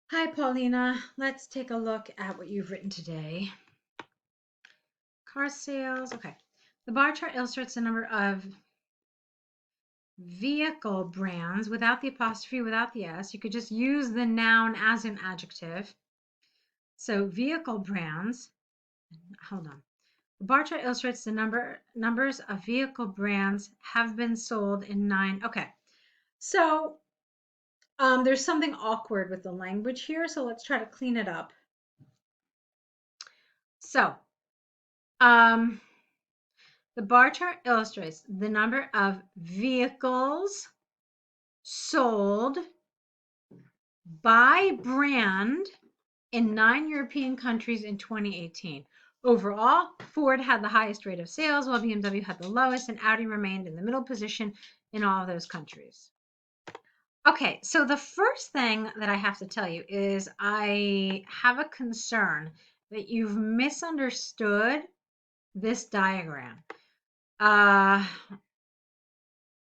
Hi, Paulina. Let's take a look at what you've written today. Car sales. Okay. The bar chart illustrates the number of vehicle brands without the apostrophe, without the S. You could just use the noun as an adjective. So vehicle brands. Hold on. The bar chart illustrates the numbers of vehicle brands have been sold in 9. Okay. So there's something awkward with the language here. So let's try to clean it up. So um, the bar chart illustrates the number of vehicles sold by brand in 9 European countries in 2018. Overall, Ford had the highest rate of sales, while BMW had the lowest, and Audi remained in the middle position in all of those countries. Okay, so the first thing that I have to tell you is I have a concern that you've misunderstood this diagram.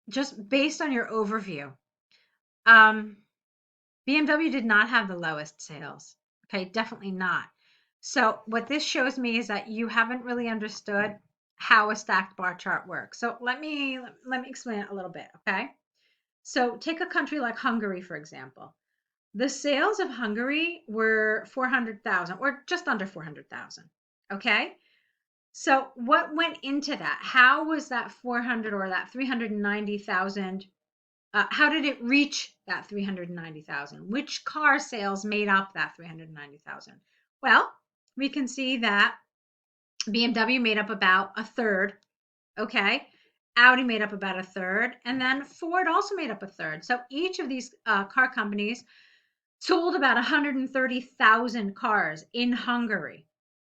Just based on your overview, BMW did not have the lowest sales. Okay, definitely not. So what this shows me is that you haven't really understood how a stacked bar chart works. So let me explain it a little bit, okay? So take a country like Hungary, for example. The sales of Hungary were 400,000 or just under 400,000, okay? So what went into that? How was that 400 or that 390,000? How did it reach that 390,000? Which car sales made up that 390,000? Well, we can see that BMW made up about a third, okay? Audi made up about a third, and then Ford also made up a third. So each of these car companies sold about 130,000 cars in Hungary.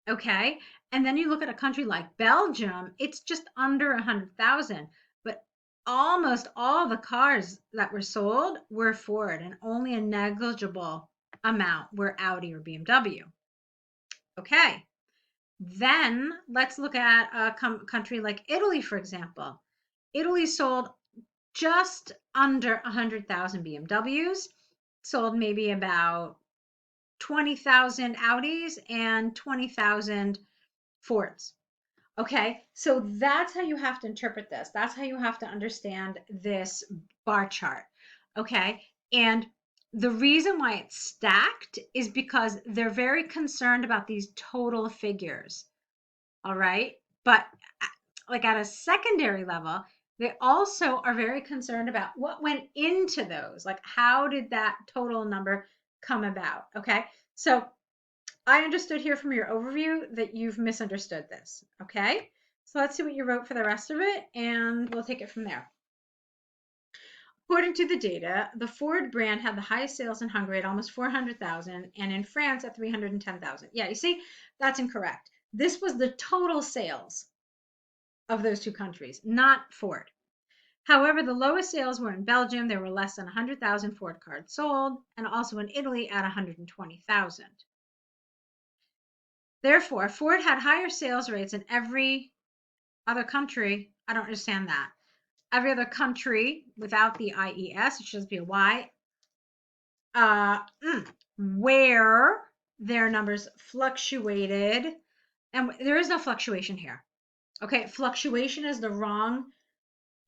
Okay. And then you look at a country like Belgium, it's just under 100,000, but almost all the cars that were sold were Ford, and only a negligible amount were Audi or BMW. Okay. Then let's look at a country like Italy, for example. Italy sold just under 100,000 BMWs, sold maybe about 20,000 Audis and 20,000 Fords. Okay, so that's how you have to interpret this. That's how you have to understand this bar chart. Okay, and the reason why it's stacked is because they're very concerned about these total figures. All right, but like at a secondary level, they also are very concerned about what went into those. Like, how did that total number come about? Okay, so I understood here from your overview that you've misunderstood this. Okay, so let's see what you wrote for the rest of it, and we'll take it from there. According to the data, the Ford brand had the highest sales in Hungary at almost 400,000 and in France at 310,000. Yeah, you see, that's incorrect. This was the total sales of those two countries, not Ford. However, the lowest sales were in Belgium. There were less than 100,000 Ford cars sold, and also in Italy at 120,000. Therefore, Ford had higher sales rates in every other country. I don't understand that. Every other country without the IES, it should just be a Y, uh, where their numbers fluctuated. And there is no fluctuation here. Okay, fluctuation is the wrong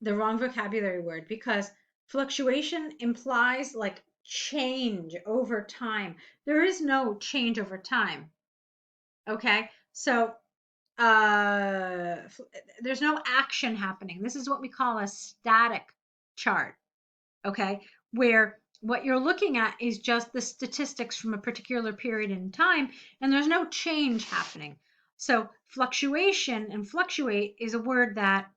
vocabulary word, because fluctuation implies like change over time. There is no change over time. Okay, so uh, there's no action happening. This is what we call a static chart. Okay, where what you're looking at is just the statistics from a particular period in time, and there's no change happening. So fluctuation and fluctuate is a word that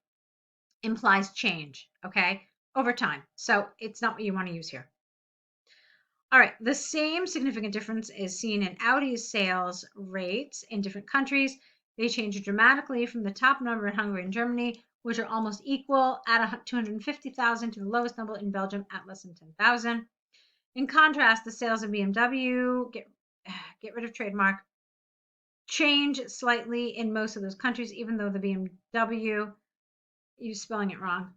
implies change, okay, over time. So it's not what you want to use here. All right, the same significant difference is seen in Audi's sales rates in different countries. They change dramatically from the top number in Hungary and Germany, which are almost equal at 250,000, to the lowest number in Belgium at less than 10,000. In contrast, the sales of BMW, get rid of trademark, change slightly in most of those countries, even though the BMW, you spelling it wrong,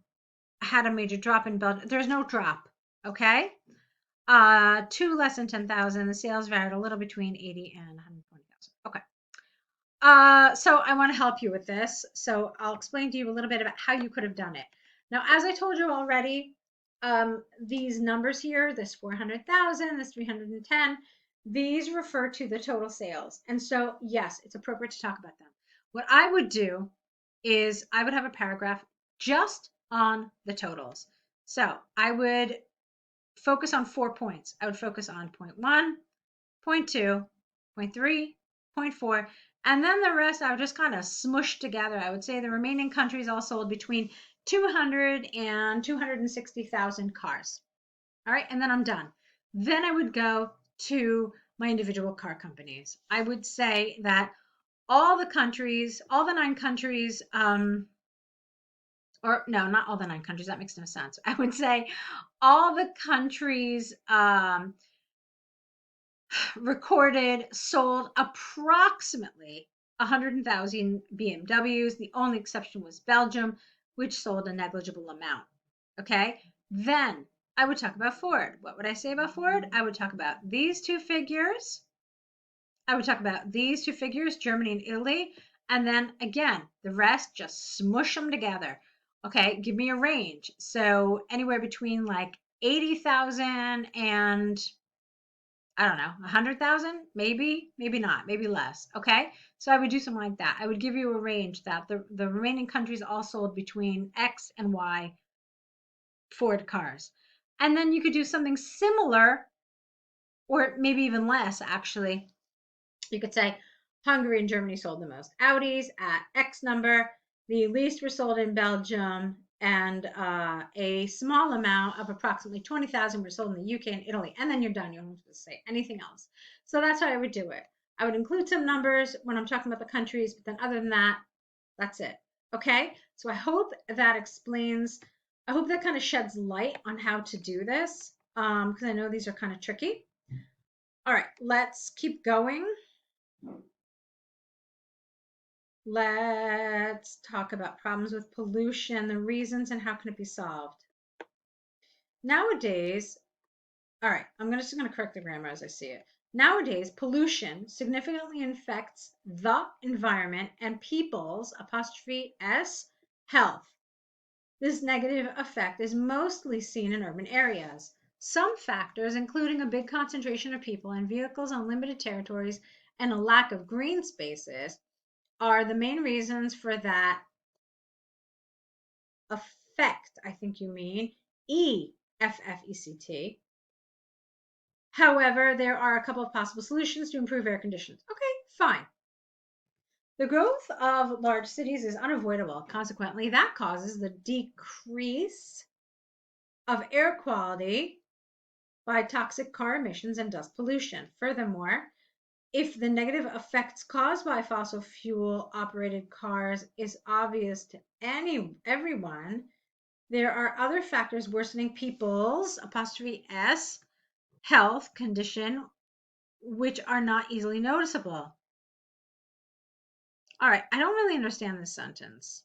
had a major drop in Belgium. There's no drop, okay? Two less than 10,000. The sales varied a little between 80 and 120,000. Okay. So I want to help you with this. So I'll explain to you a little bit about how you could have done it. Now, as I told you already, these numbers here, this 400,000, this 310, these refer to the total sales. And so, yes, it's appropriate to talk about them. What I would do is I would have a paragraph just on the totals. So I would focus on 4 points. I would focus on point one, point two, point three, point four, and then the rest I would just kind of smush together. I would say the remaining countries all sold between 200 and 260,000 cars. All right, and then I'm done. Then I would go to my individual car companies. I would say that all the countries, all the 9 countries, or no, not all the 9 countries, that makes no sense. I would say all the countries recorded sold approximately 100,000 BMWs. The only exception was Belgium, which sold a negligible amount. Okay, then I would talk about Ford. What would I say about Ford? I would talk about these two figures. I would talk about these two figures, Germany and Italy. And then again, the rest, just smush them together. Okay, give me a range. So anywhere between like 80,000 and I don't know, 100,000, maybe, maybe not, maybe less. Okay. So I would do something like that. I would give you a range that the remaining countries all sold between X and Y Ford cars. And then you could do something similar, or maybe even less, actually. You could say Hungary and Germany sold the most Audis at X number. The least were sold in Belgium, and a small amount of approximately 20,000 were sold in the UK and Italy. And then you're done. You don't have to say anything else. So that's how I would do it. I would include some numbers when I'm talking about the countries, but then other than that, that's it. Okay. So I hope that explains, I hope that kind of sheds light on how to do this, because I know these are kind of tricky. All right, let's keep going. Let's talk about problems with pollution, the reasons, and how can it be solved. Nowadays, all right, just gonna correct the grammar as I see it. Nowadays, pollution significantly infects the environment and people's apostrophe S health. This negative effect is mostly seen in urban areas. Some factors, including a big concentration of people and vehicles on limited territories and a lack of green spaces, are the main reasons for that effect. I think you mean EFFECT. However, there are a couple of possible solutions to improve air conditions. Okay, fine. The growth of large cities is unavoidable. Consequently, that causes the decrease of air quality by toxic car emissions and dust pollution. Furthermore, if the negative effects caused by fossil fuel operated cars is obvious to everyone, there are other factors worsening people's apostrophe S health condition which are not easily noticeable. All right, I don't really understand this sentence.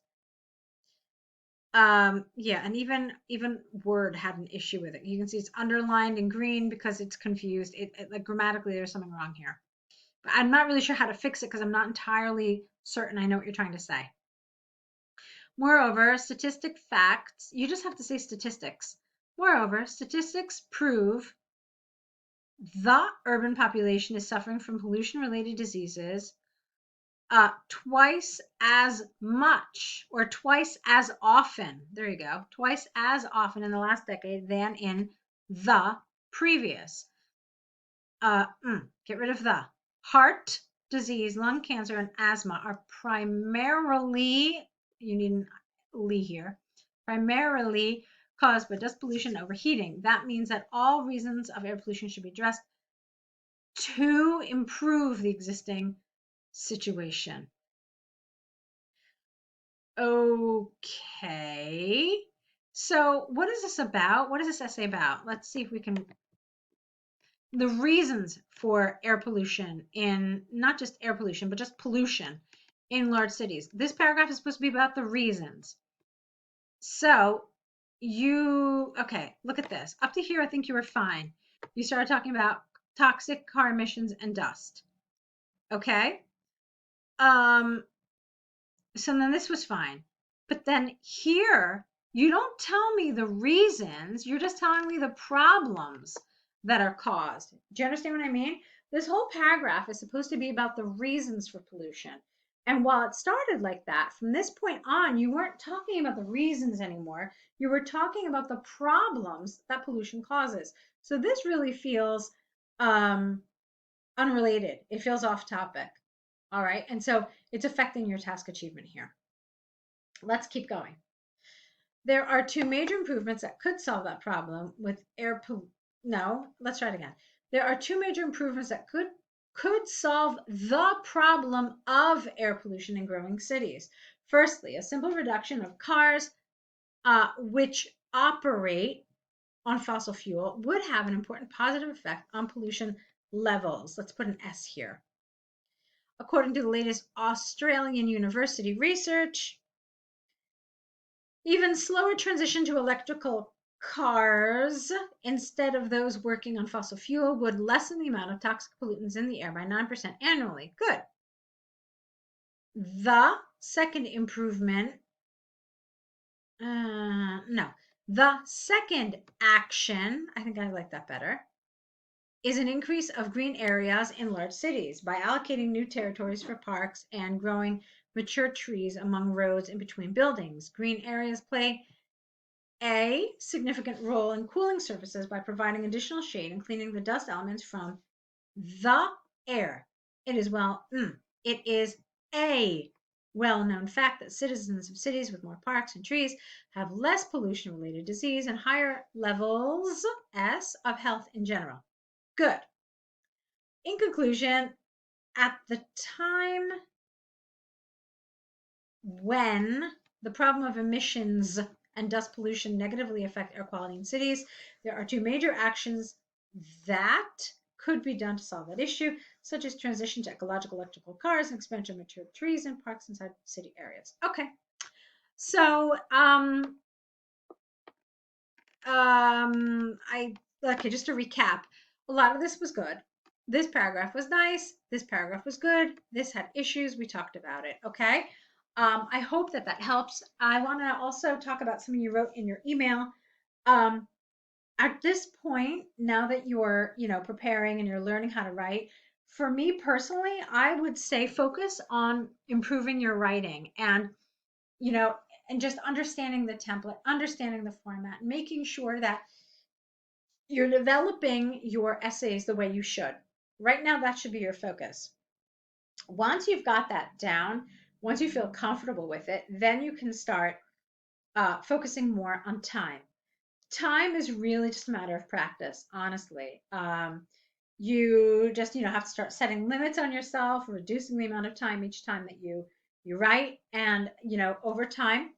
Yeah, and even Word had an issue with it. You can see it's underlined in green because it's confused. Like grammatically, there's something wrong here. But I'm not really sure how to fix it because I'm not entirely certain I know what you're trying to say. Moreover, statistic facts, you just have to say statistics. Moreover, statistics prove the urban population is suffering from pollution-related diseases twice as much or twice as often, there you go, twice as often in the last decade than in the previous. Get rid of the. Heart disease, lung cancer, and asthma are primarily, you need an "ly" here, primarily caused by dust pollution and overheating. That means that all reasons of air pollution should be addressed to improve the existing situation. Okay. So what is this about? What is this essay about? Let's see if we can. The reasons for air pollution in, not just air pollution, but just pollution in large cities. This paragraph is supposed to be about the reasons. So okay, look at this. Up to here, I think you were fine. You started talking about toxic car emissions and dust. Okay. Um, so then this was fine. But then here, you don't tell me the reasons, you're just telling me the problems that are caused. Do you understand what I mean? This whole paragraph is supposed to be about the reasons for pollution. And while it started like that, from this point on, you weren't talking about the reasons anymore. You were talking about the problems that pollution causes. So this really feels um, unrelated. It feels off topic. All right. And so it's affecting your task achievement here. Let's keep going. There are two major improvements that could solve that problem with air pollution. No, let's try it again. There are two major improvements that could solve the problem of air pollution in growing cities. Firstly, a simple reduction of cars which operate on fossil fuel would have an important positive effect on pollution levels. Let's put an S here. According to the latest Australian university research, even slower transition to electrical cars instead of those working on fossil fuel would lessen the amount of toxic pollutants in the air by 9% annually. Good. The second improvement, no, the second action, I think I like that better, is an increase of green areas in large cities by allocating new territories for parks and growing mature trees among roads in between buildings. Green areas play a significant role in cooling surfaces by providing additional shade and cleaning the dust elements from the air. It is a well-known fact that citizens of cities with more parks and trees have less pollution-related disease and higher levels of health in general. Good. In conclusion, at the time when the problem of emissions and dust pollution negatively affect air quality in cities, there are two major actions that could be done to solve that issue, such as transition to ecological electrical cars and expansion of mature trees and parks inside city areas. Okay, so just to recap, a lot of this was good. This paragraph was nice. This paragraph was good. This had issues. We talked about it. Okay. I hope that that helps. I want to also talk about something you wrote in your email. Um, at this point, now that you're, preparing and you're learning how to write, for me personally, I would say focus on improving your writing and, you know, and just understanding the template, understanding the format, making sure that you're developing your essays the way you should. Right now, that should be your focus. Once you've got that down, once you feel comfortable with it, then you can start focusing more on time. Time is really just a matter of practice, honestly. You just have to start setting limits on yourself, reducing the amount of time each time that you write, and over time,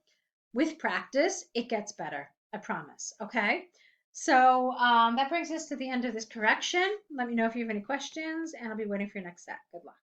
with practice, it gets better. I promise. Okay. So that brings us to the end of this correction. Let me know if you have any questions, and I'll be waiting for your next set. Good luck.